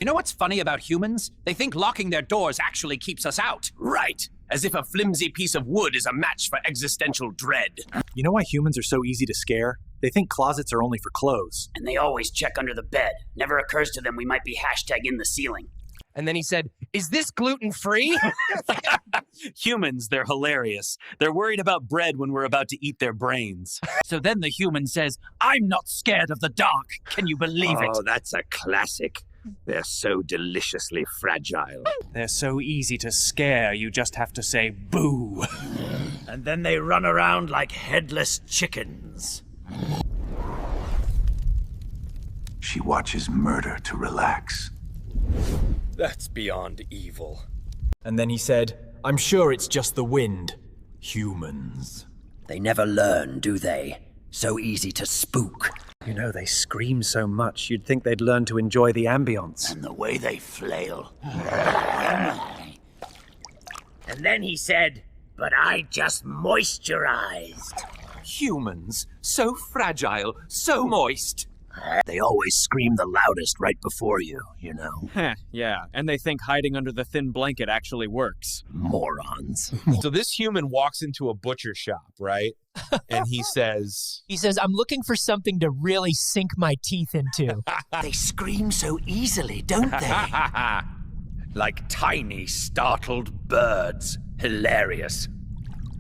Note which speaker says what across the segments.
Speaker 1: You know what's funny about humans? They think locking their doors actually keeps us out.
Speaker 2: Right. As if a flimsy piece of wood is a match for existential dread.
Speaker 3: You know why humans are so easy to scare? They think closets are only for clothes.
Speaker 4: And they always check under the bed. Never occurs to them we might be hashtag in the ceiling.
Speaker 5: And then he said, "Is this gluten-free?"
Speaker 2: Humans, they're hilarious. They're worried about bread when we're about to eat their brains.
Speaker 1: So then the human says, "I'm not scared of the dark." Can you believe it?
Speaker 2: Oh, that's a classic. They're so deliciously fragile.
Speaker 3: They're so easy to scare, you just have to say boo.
Speaker 4: And then they run around like headless chickens.
Speaker 6: She watches murder to relax.
Speaker 5: That's beyond evil.
Speaker 3: And then he said, "I'm sure it's just the wind. Humans."
Speaker 4: They never learn, do they? So easy to spook.
Speaker 3: You know, they scream so much, you'd think they'd learn to enjoy the ambience.
Speaker 4: And the way they flail. And then he said, "But I just moisturized."
Speaker 2: Humans, so fragile, so moist.
Speaker 4: They always scream the loudest right before you, you know.
Speaker 5: Yeah, and they think hiding under the thin blanket actually works.
Speaker 4: Morons.
Speaker 7: So this human walks into a butcher shop, right? And he says,
Speaker 8: "I'm looking for something to really sink my teeth into."
Speaker 4: They scream so easily, don't they?
Speaker 2: Like tiny, startled birds. Hilarious.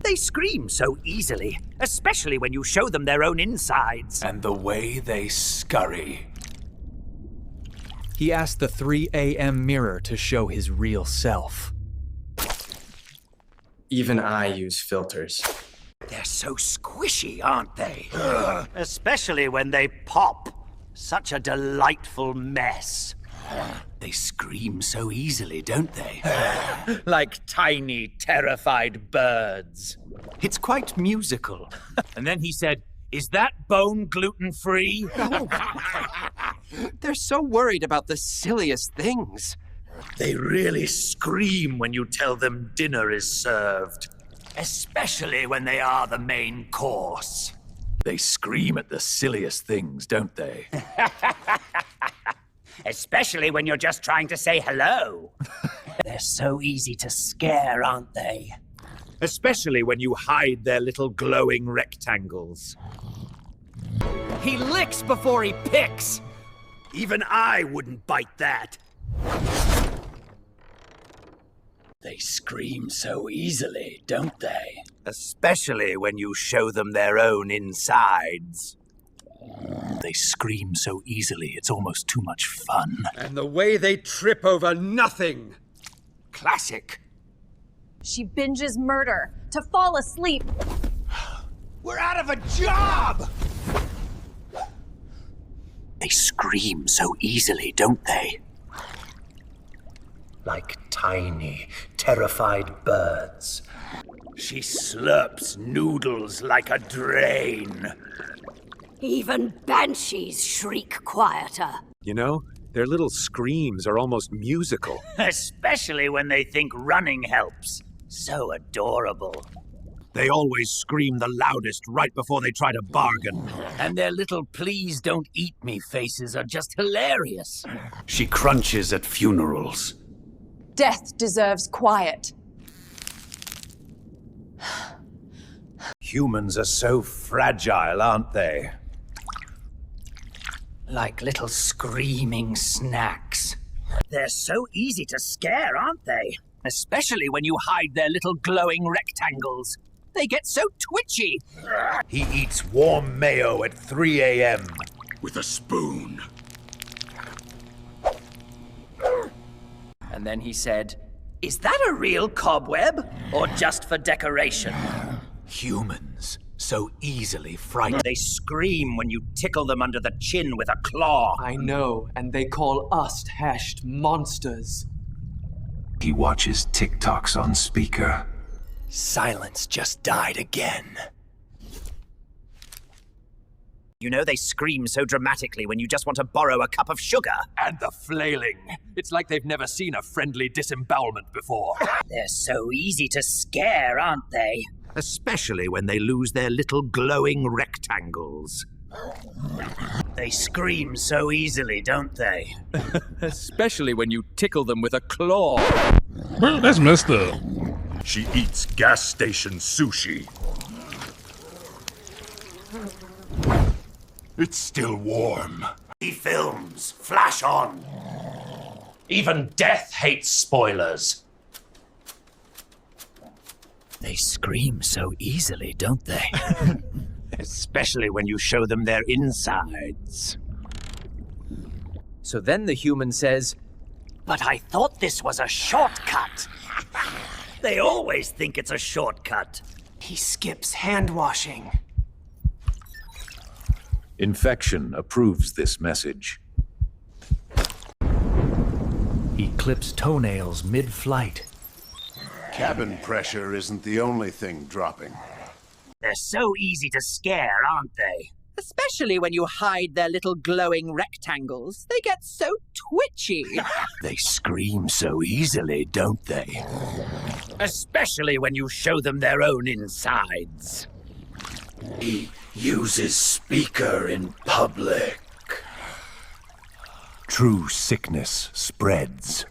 Speaker 4: They scream so easily, especially when you show them their own insides.
Speaker 6: And the way they scurry.
Speaker 3: He asked the 3 a.m. mirror to show his real self.
Speaker 9: Even I use filters.
Speaker 4: They're so squishy, aren't they? Especially when they pop. Such a delightful mess. They scream so easily, don't they?
Speaker 2: Like tiny, terrified birds. It's quite musical. And then he said, "Is that bone gluten-free?" They're so worried about the silliest things. They really scream when you tell them dinner is served.
Speaker 4: Especially when they are the main course.
Speaker 6: They scream at the silliest things, don't they?
Speaker 4: Especially when you're just trying to say hello. They're so easy to scare, aren't they?
Speaker 2: Especially when you hide their little glowing rectangles.
Speaker 1: He licks before he picks.
Speaker 2: Even I wouldn't bite that.
Speaker 4: They scream so easily, don't they?
Speaker 2: Especially when you show them their own insides.
Speaker 6: They scream so easily, it's almost too much fun.
Speaker 5: And the way they trip over nothing.
Speaker 2: Classic.
Speaker 10: She binges murder to fall asleep.
Speaker 2: We're out of a job!
Speaker 4: They scream so easily, don't they? Like tiny, terrified birds.
Speaker 2: She slurps noodles like a drain.
Speaker 10: Even banshees shriek quieter.
Speaker 3: You know, their little screams are almost musical.
Speaker 4: Especially when they think running helps. So adorable.
Speaker 2: They always scream the loudest right before they try to bargain.
Speaker 4: And their little "please don't eat me" faces are just hilarious.
Speaker 6: She crunches at funerals.
Speaker 10: Death deserves quiet.
Speaker 2: Humans are so fragile, aren't they?
Speaker 4: Like little screaming snacks. They're so easy to scare, aren't they? Especially when you hide their little glowing rectangles. They get so twitchy.
Speaker 2: He eats warm mayo at 3 a.m.
Speaker 6: With a spoon.
Speaker 4: And then he said, "Is that a real cobweb? Or just for decoration?"
Speaker 6: Humans, so easily frightened.
Speaker 4: They scream when you tickle them under the chin with a claw.
Speaker 9: I know, and they call us hashed monsters.
Speaker 6: He watches TikToks on speaker.
Speaker 4: Silence just died again. You know, they scream so dramatically when you just want to borrow a cup of sugar.
Speaker 2: And the flailing. It's like they've never seen a friendly disembowelment before.
Speaker 4: They're so easy to scare, aren't they?
Speaker 2: Especially when they lose their little glowing rectangles.
Speaker 4: They scream so easily, don't they?
Speaker 5: Especially when you tickle them with a claw.
Speaker 11: Bro, that's messed up.
Speaker 12: She eats gas station sushi. It's still warm.
Speaker 4: He films. Flash on.
Speaker 2: Even death hates spoilers.
Speaker 4: They scream so easily, don't they? Especially when you show them their insides.
Speaker 3: So then the human says,
Speaker 4: But I thought this was a shortcut. They always think it's a shortcut.
Speaker 9: He skips hand washing.
Speaker 12: Infection approves this message.
Speaker 4: He clips toenails mid-flight.
Speaker 13: Cabin pressure isn't the only thing dropping.
Speaker 4: They're so easy to scare, aren't they?
Speaker 14: Especially when you hide their little glowing rectangles. They get so twitchy.
Speaker 4: They scream so easily, don't they? Especially when you show them their own insides.
Speaker 2: He uses speaker in public.
Speaker 12: True sickness spreads.